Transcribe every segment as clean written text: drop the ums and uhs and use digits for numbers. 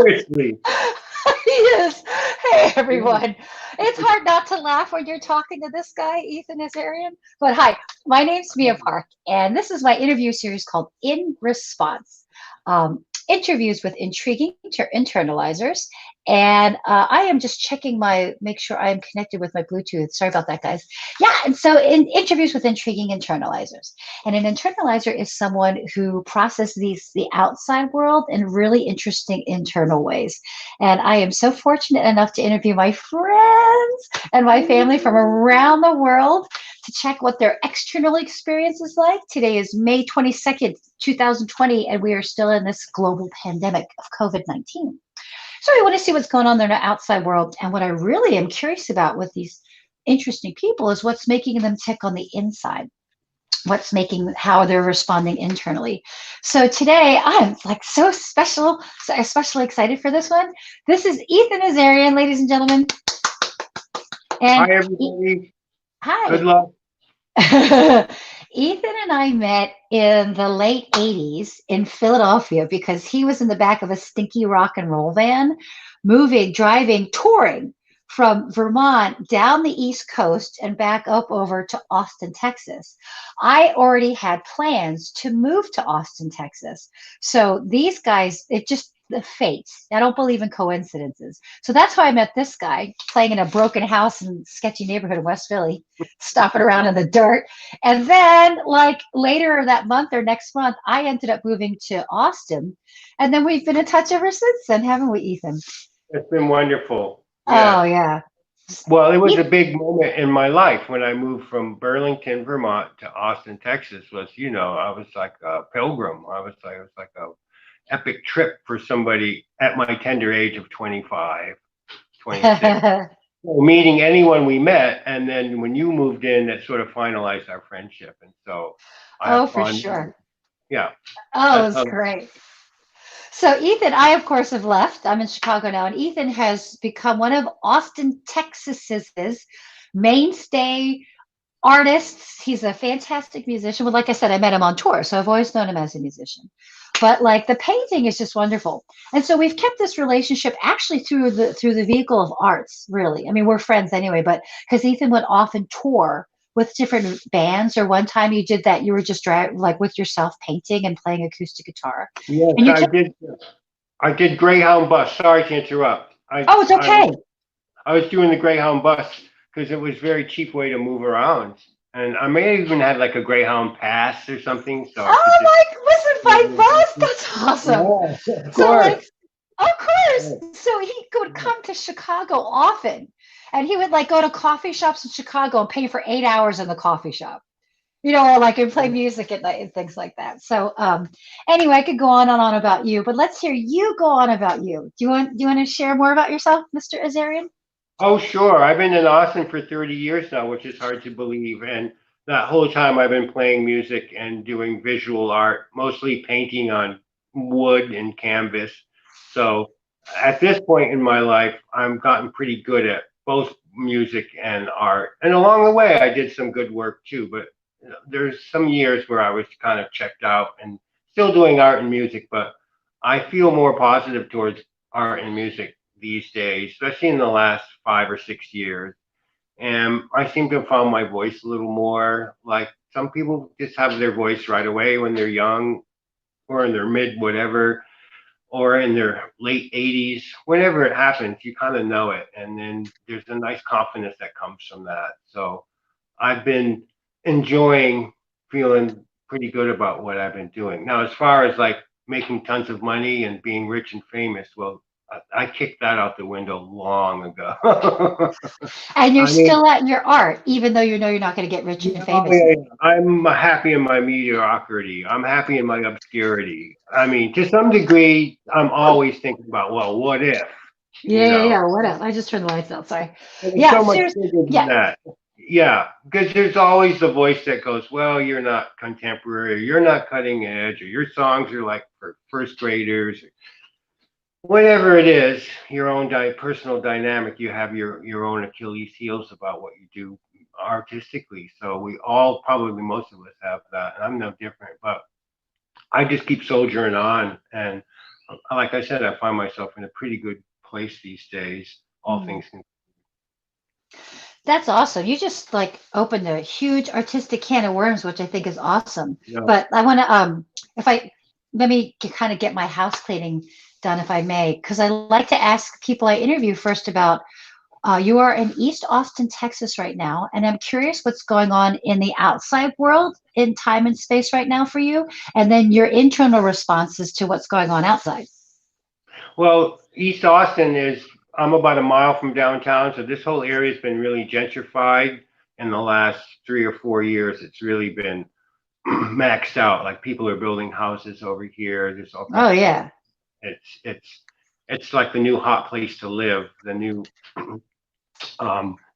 Seriously. Yes. Hey, Yeah. everyone. It's hard not to laugh when you're talking to this guy, Ethan Azarian. But hi, my name's Mia Park, and this is my interview series called In Response. Interviews with intriguing internalizers. And I am just checking make sure I'm connected with my Bluetooth. Sorry about that, guys. Yeah, and so in interviews with intriguing internalizers. And an internalizer is someone who processes the outside world in really interesting internal ways. And I am so fortunate enough to interview my friends and my family from around the world to check what their external experience is like. Today is May 22nd, 2020, and we are still in this global pandemic of COVID-19. So I want to see what's going on there in the outside world. And what I really am curious about with these interesting people is what's making them tick on the inside, what's making how they're responding internally. So today I'm like so especially excited for this one. This is Ethan Azarian, ladies and gentlemen. And Hi, everybody. Good hi. luck. Ethan and I met in the late 80s in Philadelphia because he was in the back of a stinky rock and roll van, driving, touring from Vermont down the East Coast and back up over to Austin, Texas. I already had plans to move to Austin, Texas. So these guys, it just the fates. I don't believe in coincidences. So that's how I met this guy playing in a broken house in a sketchy neighborhood in West Philly, stomping around in the dirt. And then, like later that month or next month, I ended up moving to Austin. And then we've been in touch ever since then, haven't we, Ethan? It's been wonderful. Oh, Yes. yeah. Well, it was a You- big moment in my life when I moved from Burlington, Vermont to Austin, Texas. I was like a pilgrim. It was like a epic trip for somebody at my tender age of 25, 26. Meeting anyone we met, and then when you moved in, that sort of finalized our friendship. And so I oh, have for fond sure. Yeah, Oh, that's it's great. So Ethan, I of course have left. I'm in Chicago now, and Ethan has become one of Austin, Texas's mainstay artists. He's a fantastic musician. Well, like I said, I met him on tour, so I've always known him as a musician. But like the painting is just wonderful, and so we've kept this relationship actually through the vehicle of arts. Really, I mean, we're friends anyway. But because Ethan would often tour with different bands, or one time you did that, you were just like with yourself painting and playing acoustic guitar, yes, and you I took. did. I did Greyhound bus. Sorry to interrupt. Oh, it's okay. I was doing the Greyhound bus because it was a very cheap way to move around, and I may have even had like a Greyhound pass or something, so I could Oh just. my, listen, by bus. That's awesome. Yeah, of So course. like, of course. So he would come to Chicago often, and he would like go to coffee shops in Chicago and pay for 8 hours in the coffee shop. Or like and play music at night and things like that. So anyway, I could go on and on about you, but let's hear you go on about you. Do you want to share more about yourself, Mr. Azarian? Oh, sure. I've been in Austin for 30 years now, which is hard to believe. And that whole time I've been playing music and doing visual art, mostly painting on wood and canvas. So at this point in my life, I've gotten pretty good at both music and art. And along the way, I did some good work too. But there's some years where I was kind of checked out and still doing art and music, but I feel more positive towards art and music these days, especially in the last 5 or 6 years. And I seem to have found my voice a little more. Like some people just have their voice right away when they're young or in their mid whatever or in their late 80s. Whenever it happens, you kind of know it. And then there's a nice confidence that comes from that. So I've been enjoying feeling pretty good about what I've been doing. Now, as far as like making tons of money and being rich and famous, well, I kicked that out the window long ago. And you're I mean, still at your art, even though you know you're not going to get rich and oh, famous. yeah, yeah. I'm happy in my mediocrity. I'm happy in my obscurity. I mean, to some degree, I'm Oh, always thinking about, well, what if, you yeah, yeah, know? yeah. What else? I just turned the lights out. Sorry. But it's Yeah, so much seriously. bigger than Yeah. that. Yeah, because there's always the voice that goes, well, you're not contemporary, or you're not cutting edge, or your songs are like for first graders. Whatever it is, your own personal dynamic, you have your own Achilles heels about what you do artistically. So we all, probably most of us have that, and I'm no different. But I just keep soldiering on, and like I said, I find myself in a pretty good place these days, all Mm. things considered. That's awesome. You just like opened a huge artistic can of worms, which I think is awesome. Yeah. But I want to, if I let me kind of get my house cleaning done, if I may, because I like to ask people I interview first about. You are in East Austin, Texas right now, and I'm curious what's going on in the outside world in time and space right now for you, and then your internal responses to what's going on outside. Well, East Austin is, I'm about a mile from downtown, so this whole area has been really gentrified in the last 3 or 4 years. It's really been maxed out. Like people are building houses over here. There's all Oh kinds of stuff. yeah, It's it's it's like the new hot place to live, the new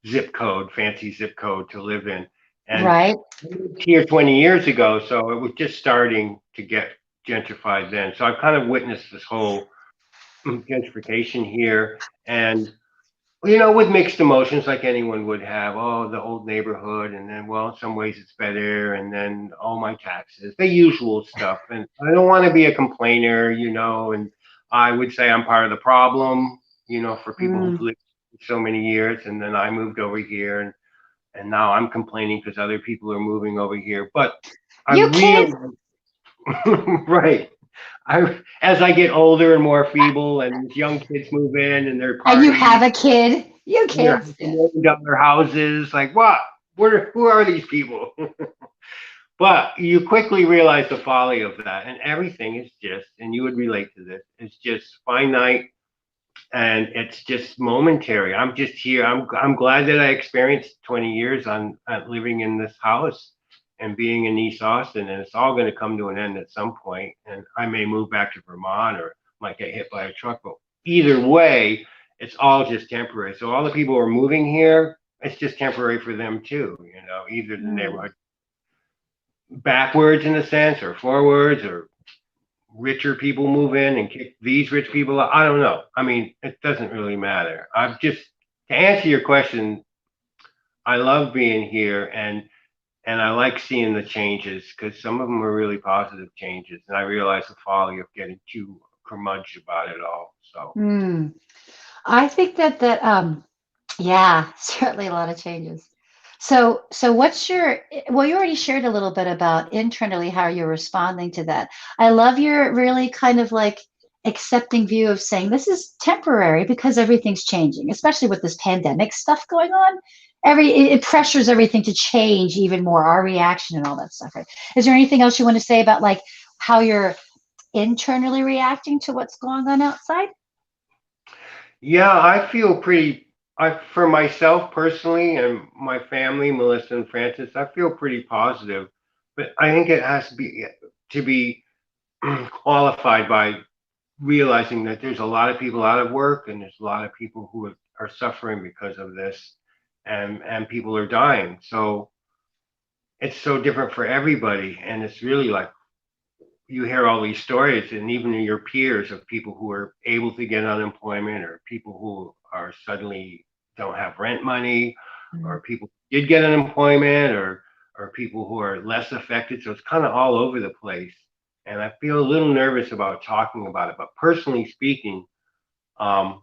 zip code, fancy zip code to live in. And right. I moved here 20 years ago, so it was just starting to get gentrified then. So I've kind of witnessed this whole gentrification here, and with mixed emotions like anyone would have. Oh, the old neighborhood, and then, well, in some ways it's better, and then, oh, my taxes, the usual stuff. And I don't want to be a complainer, and I would say I'm part of the problem, for people who've Mm. lived so many years, and then I moved over here, and now I'm complaining because other people are moving over here. But I You kid, really, right. As I get older and more feeble, and these young kids move in and they're and you have partying, a kid. You they're kids. Yeah. $500,000 houses. Like what? Who are these people? But you quickly realize the folly of that, and everything is just, and you would relate to this. It's just finite, and it's just momentary. I'm just here. I'm glad that I experienced 20 years on living in this house and being in East Austin, and it's all going to come to an end at some point. And I may move back to Vermont or might get hit by a truck, but either way, it's all just temporary. So all the people who are moving here, it's just temporary for them too. Either the Mm. neighborhood backwards in a sense or forwards, or richer people move in and kick these rich people out. I don't know. I mean, it doesn't really matter. I've just To answer your question, I love being here, and I like seeing the changes because some of them are really positive changes, and I realize the folly of getting too curmudgeon about it all. So Mm. I think that yeah, certainly a lot of changes. So what's your, well, you already shared a little bit about internally how you're responding to that. I love your really kind of like accepting view of saying this is temporary because everything's changing, especially with this pandemic stuff going on. It pressures everything to change even more, our reaction and all that stuff, right? Is there anything else you want to say about like how you're internally reacting to what's going on outside? yeah, I feel pretty. For myself personally and my family, Melissa and Francis, I feel pretty positive. But I think it has to be qualified by realizing that there's a lot of people out of work, and there's a lot of people who are suffering because of this, and people are dying. So it's so different for everybody, and it's really like you hear all these stories, and even your peers, of people who are able to get unemployment, or people who are suddenly don't have rent money, Mm. or people who did get unemployment, or people who are less affected. So it's kind of all over the place, and I feel a little nervous about talking about it. But personally speaking, um,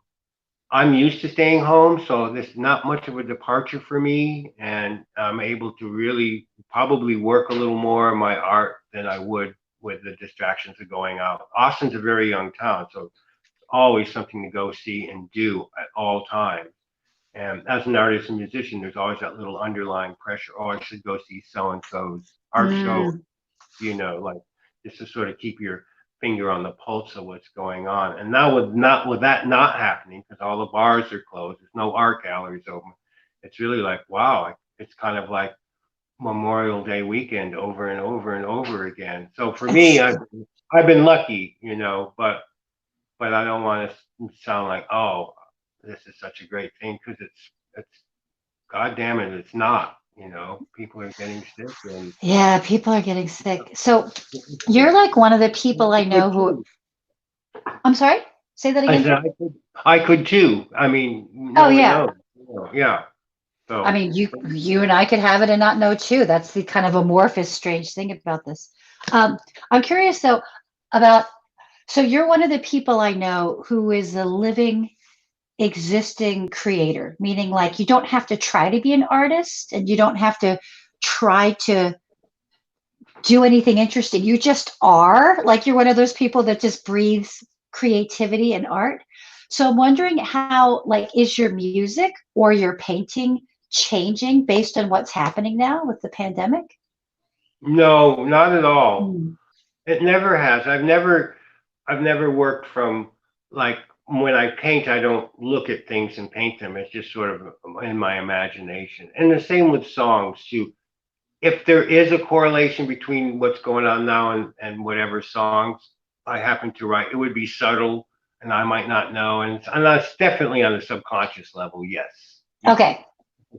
I'm used to staying home, so this is not much of a departure for me, and I'm able to really probably work a little more on my art than I would with the distractions of going out. Austin's a very young town, so it's always something to go see and do at all times. And as an artist and musician, there's always that little underlying pressure. Oh, I should go see so and so's art show, Mm. like just to sort of keep your finger on the pulse of what's going on. And now with that not happening, because all the bars are closed, there's no art galleries open. It's really like, wow, it's kind of like Memorial Day weekend over and over and over again. So for me, I've been lucky, but I don't want to sound like, oh, this is such a great thing, because it's God damn it, it's not. People are getting sick, and Yeah, people are getting sick. So you're like one of the people I I could know who, too. I'm sorry, say that I again, said please. I could too. I mean, Oh no one yeah. knows. Yeah. I So mean, you and I could have it and not know too. That's the kind of amorphous, strange thing about this. I'm curious though about So you're one of the people I know who is a living, existing creator, meaning like you don't have to try to be an artist and you don't have to try to do anything interesting. You just are. Like you're one of those people that just breathes creativity and art. So I'm wondering how, like, is your music or your painting changing based on what's happening now with the pandemic? No, not at all. Mm. It never has. I've never worked from like when I paint, I don't look at things and paint them. It's just sort of in my imagination. And the same with songs too. If there is a correlation between what's going on now and whatever songs I happen to write, it would be subtle and I might not know. And that's definitely on the subconscious level, yes. Okay.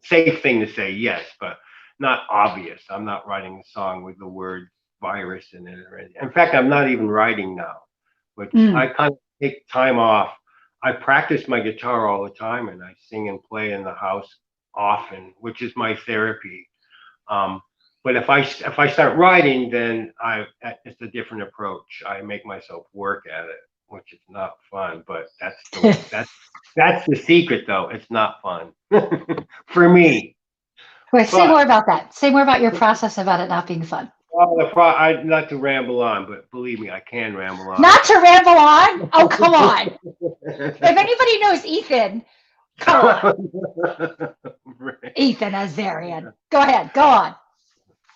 Safe thing to say, yes, but not obvious. I'm not writing a song with the word virus in it or anything. In fact, I'm not even writing now, which I Mm. kind of take time off. I practice my guitar all the time and I sing and play in the house often, which is my therapy. Um, but if I start writing, then it's a different approach. I make myself work at it, which is not fun. But that's the secret, though. It's not fun for me. Wait, say more But about that. Say more about your process about it not being fun. well, not to ramble on, but believe me, I can ramble on. Not to ramble on. Oh, come on. If anybody knows Ethan, come on. Right. Ethan Azarian. Go ahead. Go on.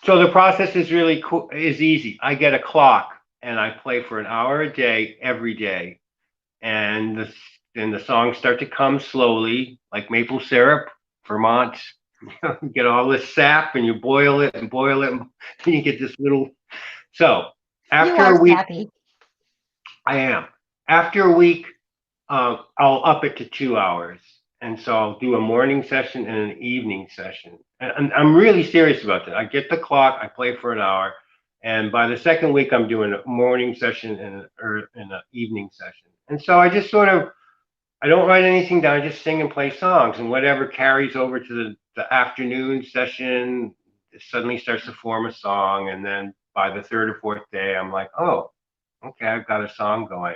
So the process is really cool. Is easy. I get a clock and I play for an hour a day every day, and then the songs start to come slowly, like maple syrup, Vermont. You get all this sap, and you boil it and boil it, and you get this little. So You after are a week, sappy. I am. After a week, I'll up it to 2 hours. And so I'll do a morning session and an evening session. And I'm really serious about that. I get the clock, I play for an hour, and by the second week, I'm doing a morning session and an evening session. And so I just sort of, I don't write anything down, I just sing and play songs, and whatever carries over to the afternoon session it suddenly starts to form a song. And then by the third or fourth day, I'm like, oh, okay, I've got a song going.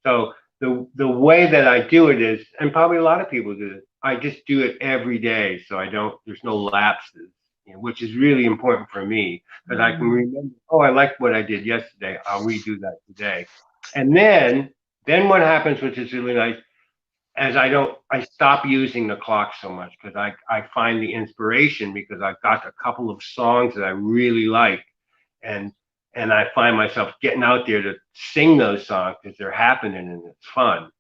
So the way that I do it is, and probably a lot of people do it, I just do it every day. So I don't, there's no lapses, which is really important for me because I can Mm. remember, oh, I liked what I did yesterday. I'll redo that today. And then what happens, which is really nice, as I stop using the clock so much because I find the inspiration because I've got a couple of songs that I really like, and and I find myself getting out there to sing those songs because they're happening and it's fun.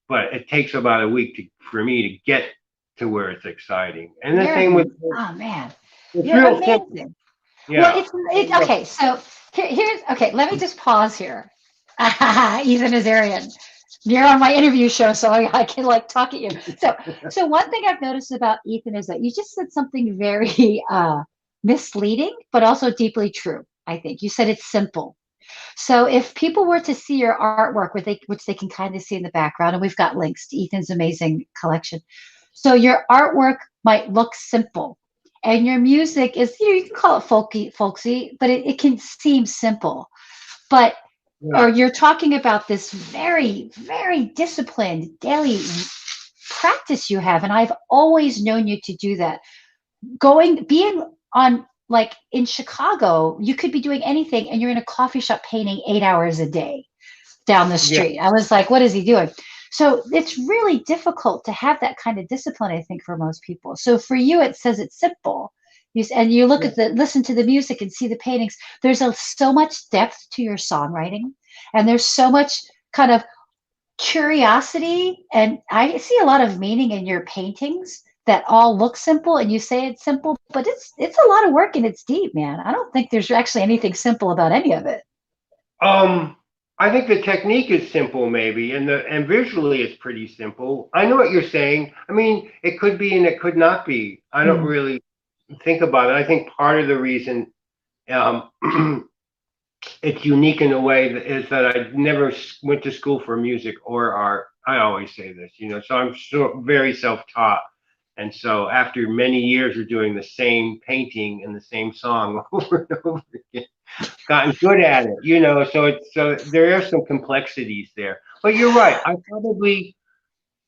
But it takes about a week for me to get to where it's exciting. And the You're, same with oh man, it's you're real simple. amazing. Well, Yeah. it's okay. So here's okay. Let me just pause here. Ethan Azarian, you're on my interview show, so I can like talk at you. So one thing I've noticed about Ethan is that you just said something very misleading, but also deeply true. I think you said it's simple. So if people were to see your artwork, which they can kind of see in the background, and we've got links to Ethan's amazing collection. So your artwork might look simple, and your music is, you can call it folksy, but it can seem simple. But or Yeah. you're talking about this very, very disciplined daily practice you have, and I've always known you to do that. Being on, like in Chicago, you could be doing anything and you're in a coffee shop painting 8 hours a day down the Yeah. street. I was like, what is he doing? So it's really difficult to have that kind of discipline, I think, for most people. So for you, it says it's simple. And you look Yeah. at listen to the music and see the paintings. There's so much depth to your songwriting, and there's so much kind of curiosity, and I see a lot of meaning in your paintings that all look simple, and you say it's simple, but it's a lot of work and it's deep, man. I don't think there's actually anything simple about any of it. Um, I think the technique is simple, maybe, and visually it's pretty simple. I know what you're saying. I mean, it could be and it could not be. I don't Mm. really think about it. I think part of the reason um, it's unique in a way is that I never went to school for music or art. I always say this, so I'm very self-taught. And after many years of doing the same painting and the same song over and over again, gotten good at it, you know. So there are some complexities there. But you're right. I probably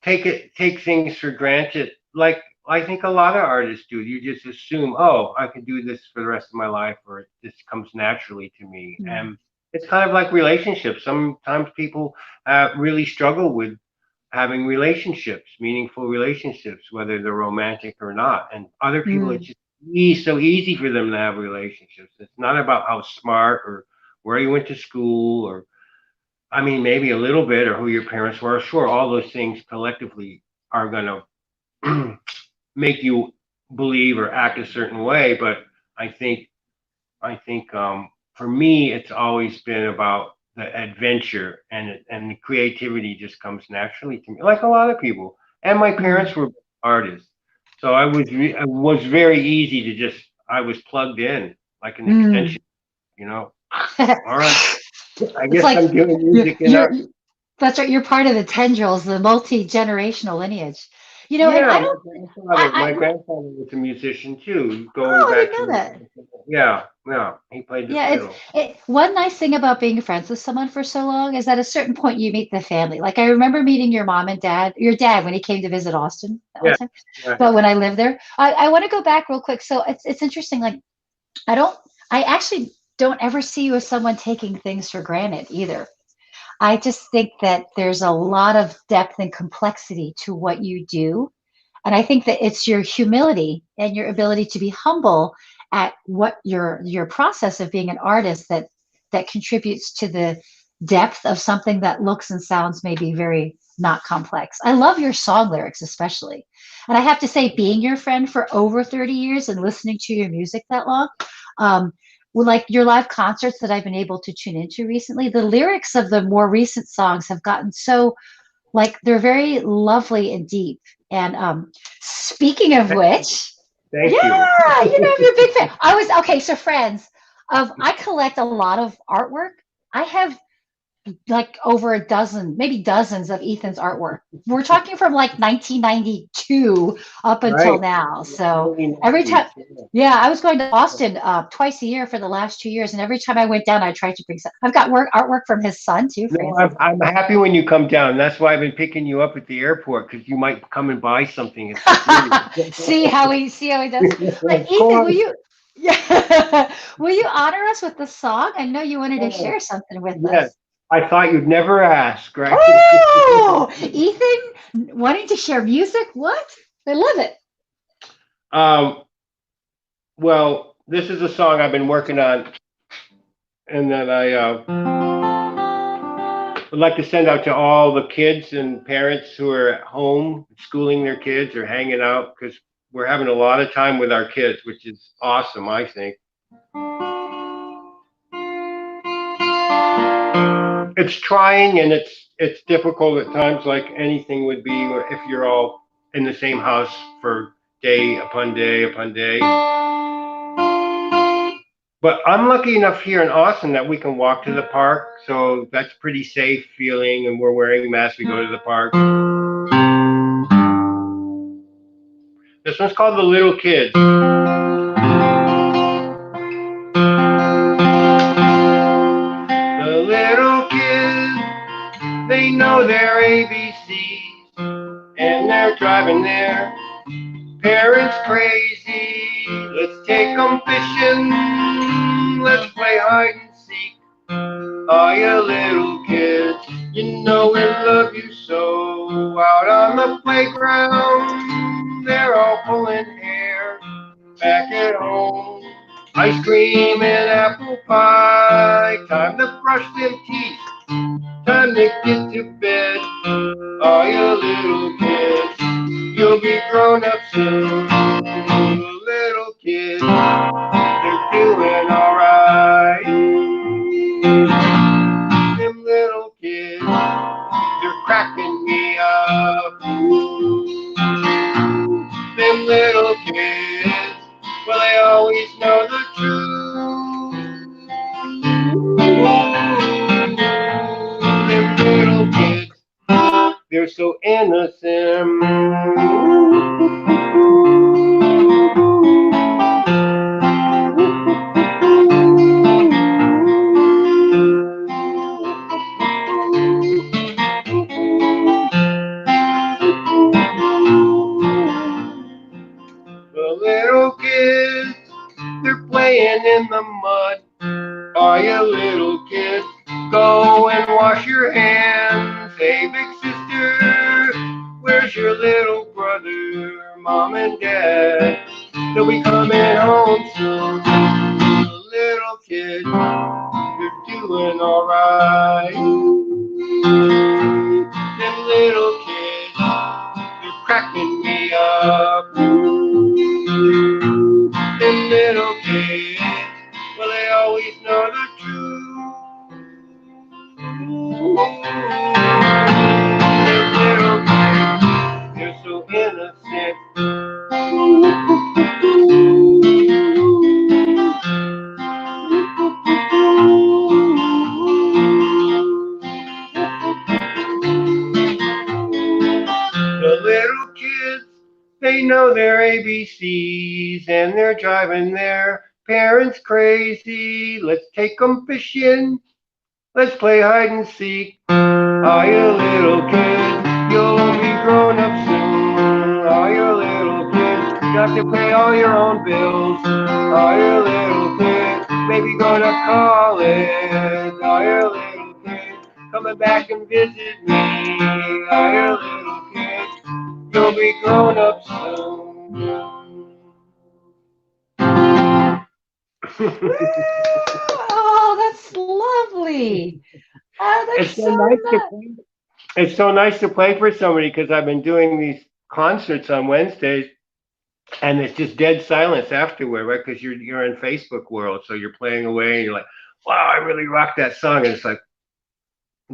take things for granted, like I think a lot of artists do. You just assume, oh, I can do this for the rest of my life, or this comes naturally to me. Mm. And it's kind of like relationships. Sometimes people really struggle with having relationships, meaningful relationships, whether they're romantic or not. And other people, it's Mm. just so easy for them to have relationships. It's not about how smart or where you went to school, or I mean, maybe a little bit, or who your parents were. Sure, all those things collectively are going to make you believe or act a certain way. But I think, for me, it's always been about the adventure, and the creativity just comes naturally to me, like a lot of people. And my Mm. parents were artists, so I was very easy to just I was plugged in like an Mm. extension, you know. All right, I It's guess like I'm doing you're, music you're enough. that's right. You're part of the tendrils, the multi-generational lineage. And Yeah, I don't. my grandfather was a musician too, going Oh, I back didn't know to that. yeah, yeah, he played the Yeah, fiddle. one nice thing about being friends with someone for so long is at a certain point you meet the family. Like I remember meeting your mom and dad, your dad when he came to visit Austin that one Yeah, time. right. But when I lived there, I want to go back real quick. So it's interesting. Like I don't, I actually don't ever see you as someone taking things for granted either. I just think that there's a lot of depth and complexity to what you do. And I think that it's your humility and your ability to be humble at what your process of being an artist that contributes to the depth of something that looks and sounds maybe very not complex. I love your song lyrics especially. And I have to say, being your friend for over 30 years and listening to your music that long, um, like your live concerts that I've been able to tune into recently, the lyrics of the more recent songs have gotten so like they're very lovely and deep. And speaking of which, Thank you. yeah, I'm a big fan. I was okay. So friends, I collect a lot of artwork. I have like over a dozen, maybe dozens of Ethan's artwork. We're talking from like 1992 up until Right. now. So Early every time, 90s. Yeah. yeah, I was going to Austin twice a year for the last 2 years, and every time I went down, I tried to bring some. I've got artwork from his son too, No, Francis. I'm happy when you come down. That's why I've been picking you up at the airport, because you might come and buy something. It's just really See how he does. of Ethan, will course. you? Yeah, will you honor us with the song? I know you wanted to Oh, share something with yes. us. I thought you'd never ask, right? Oh, Ethan wanting to share music? What? I love it. um, well, this is a song I've been working on, and that I would like to send out to all the kids and parents who are at home schooling their kids or hanging out, because we're having a lot of time with our kids, which is awesome, I think. It's trying and it's difficult at times, like anything would be if you're all in the same house for day upon day upon day. But I'm lucky enough here in Austin that we can walk to the park, so that's pretty safe feeling, and we're wearing masks. We go to the park. This one's called The Little Kids. The little kids, they know their ABCs, and they're driving their parents crazy. Let's take 'em fishing, let's play hide and seek. Oh, you little kids, you know we love you so. Out on the playground, they're all pulling hair. Back at home, ice cream and apple pie. Time to brush them teeth, time to get to bed. Oh, you little kids, you'll be grown up soon. Little kids, they're doing alright. Them little kids, they're cracking me up. Them little kids, well, they always know the truth. Them little kids, they're so innocent. playing in the mud. Are you little kids? Go and wash your hands. Hey, big sister, where's your little brother? Mom and dad, they'll be coming home soon. Little kid, you're doing alright. Them little kids, they're cracking me up. Them little kids, well, they always know the truth. Them little kids, they're so innocent. The little kids, they know their ABCs and they're driving their parents crazy. Let's take 'em fishing. Let's play hide and seek. Are you little kids? You'll be grown up soon. Are you little kids? You have to pay all your own bills. Are you little kids? Maybe go to college. Are you little kids? Coming back and visit me. Are you little kids? You'll be grown up soon. Oh, that's lovely. Oh, that's It's so nice to nice. play. It's so nice to play for somebody because I've been doing these concerts on Wednesdays, and it's just dead silence afterward, right? Because you're in Facebook world, so you're playing away, and you're like, "Wow, I really rocked that song," and it's like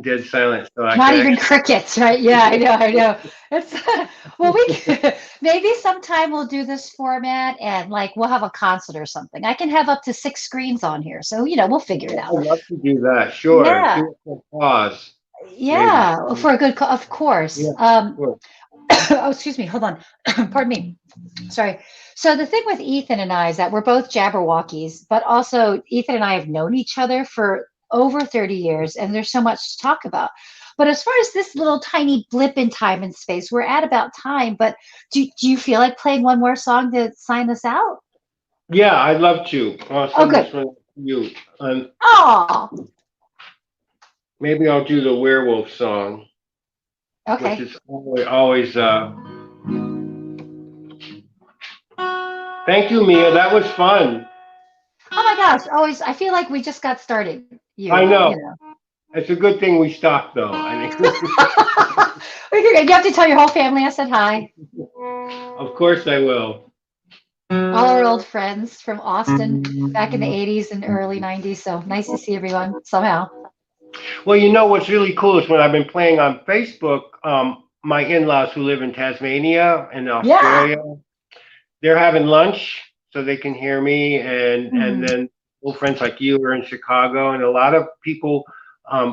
dead silence. So I Not can even actually, crickets, right? Yeah, I know. It's well, maybe sometime we'll do this format and like we'll have a concert or something. I can have up to 6 screens on here, so we'll figure it out. I'd love to do that. Sure, Yeah, do it for cause, maybe. yeah, for a good, of course. Yeah, sure. Oh, excuse me, hold on. Pardon me. Sorry. So the thing with Ethan and I is that we're both Jabberwockies, but also Ethan and I have known each other for over 30 years, and there's so much to talk about. But as far as this little tiny blip in time and space, we're at about time. But do you feel like playing one more song to sign us out? Yeah, I'd love to. I'll Oh, send good. this one to you. Oh, Maybe I'll do the werewolf song, which okay. is always. Thank you, Mia. That was fun. Oh my gosh, always. I feel like we just got started. I You know. It's a good thing we stopped, though. I think. you have to tell your whole family I said hi. Of course, I will. All our old friends from Austin back in the 80s and early 90s. So nice to see everyone somehow. Well, you know what's really cool is when I've been playing on Facebook, my in-laws who live in Tasmania and Yeah. Australia, they're having lunch so they can hear me, and Mhm. then old friends like you are in Chicago, and a lot of people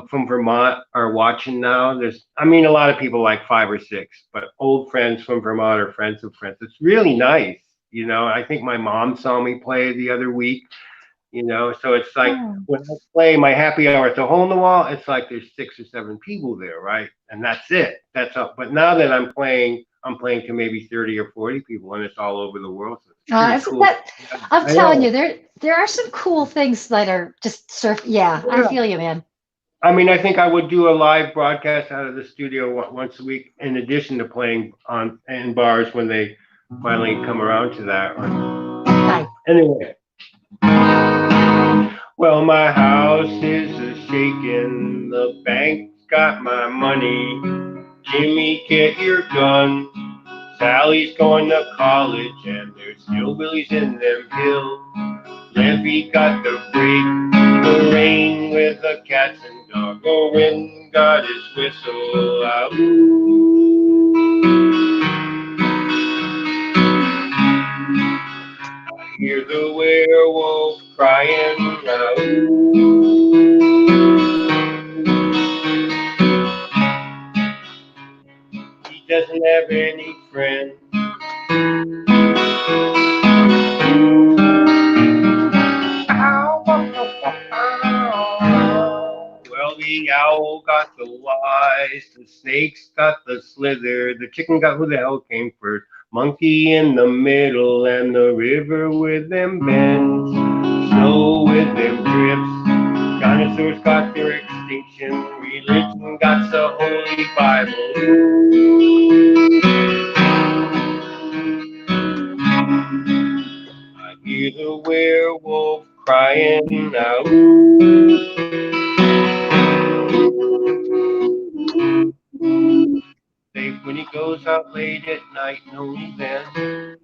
from Vermont are watching now. I mean, a lot of people, like 5 or 6, but old friends from Vermont are friends of friends. It's really nice, you know. I think my mom saw me play the other week, you know. So it's like Oh. when I play my happy hour at the hole in the wall, it's like there's 6 or 7 people there, right? And that's it. That's all. But now that I'm playing to maybe 30 or 40 people, and it's all over the world. So it's pretty Isn't cool. that? I'm I telling know. you, there are some cool things that are just surf. Yeah, I Yeah. feel you, man. I mean, I think I would do a live broadcast out of the studio once a week, in addition to playing on in bars when they finally come around to that. Nice. Anyway, well, my house is a shaking. The bank's got my money. Jimmy, get your gun. Sally's going to college, and there's hillbillies in them hills. Levy got the break, the rain with the cats and dog. The wind got his whistle out. I hear the werewolf crying out. He doesn't have any friends. Well, the owl got the wise, the snakes got the slither, the chicken got who the hell came first, monkey in the middle, and the river with them bends. Snow cool with them trips. Dinosaurs got their extinction. Religion got the Holy Bible. I hear the werewolf crying out. Safe when he goes out late at night, and only then.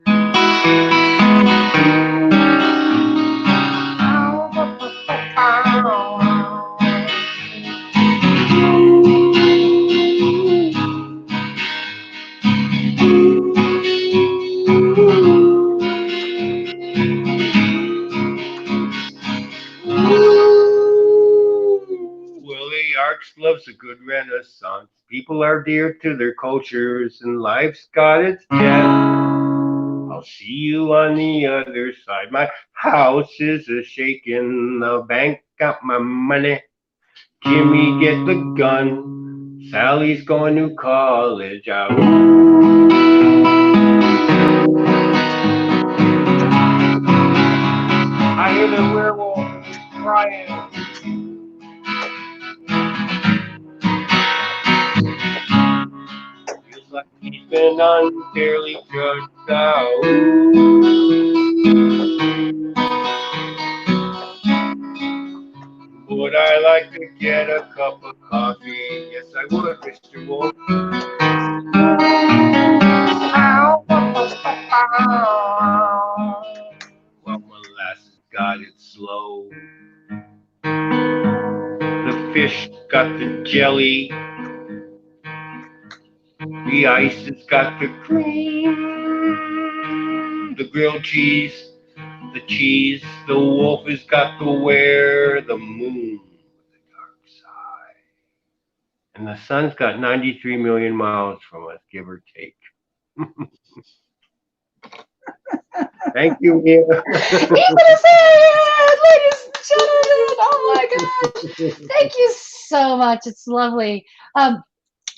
Well, the Arts loves a good renaissance. People are dear to their cultures, and life's got its depth. I'll see you on the other side. My house is a shaking. The bank got my money. Jimmy, get the gun. Sally's going to college. I hear the werewolf crying. Feels like he's been unfairly judged out. Would I like to get a cup of coffee? Yes, I would, Mr. Wolf. Well, molasses got it slow. The fish got the jelly. The ice has got the cream. The grilled cheese. The cheese. The wolf has got the where. The moon with the dark side. And the sun's got 93 million miles from us, give or take. Thank you, Mia. Ethan Azarian, ladies and gentlemen. Oh my gosh. Thank you so much. It's lovely.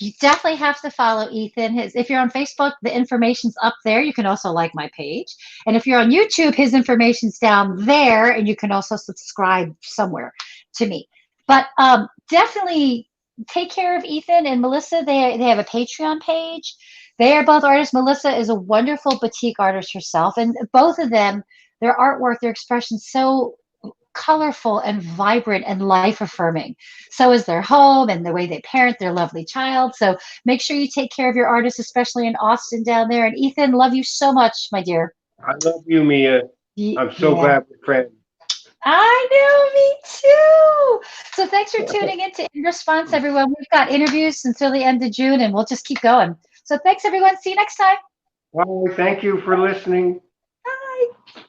You definitely have to follow Ethan. If you're on Facebook, the information's up there. You can also like my page. And if you're on YouTube, his information's down there, and you can also subscribe somewhere to me. But definitely take care of Ethan and Melissa. They have a Patreon page. They are both artists. Melissa is a wonderful boutique artist herself, and both of them, their artwork, their expression, so colorful and vibrant and life affirming. So is their home and the way they parent their lovely child. So make sure you take care of your artists, especially in Austin down there. And Ethan, love you so much, my dear. I love you, Mia. I'm so Yeah. glad we're friends. I know, me too. So thanks for tuning in to In Response, everyone. We've got interviews until the end of June, and we'll just keep going. So thanks, everyone. See you next time. Well, thank you for listening. Bye.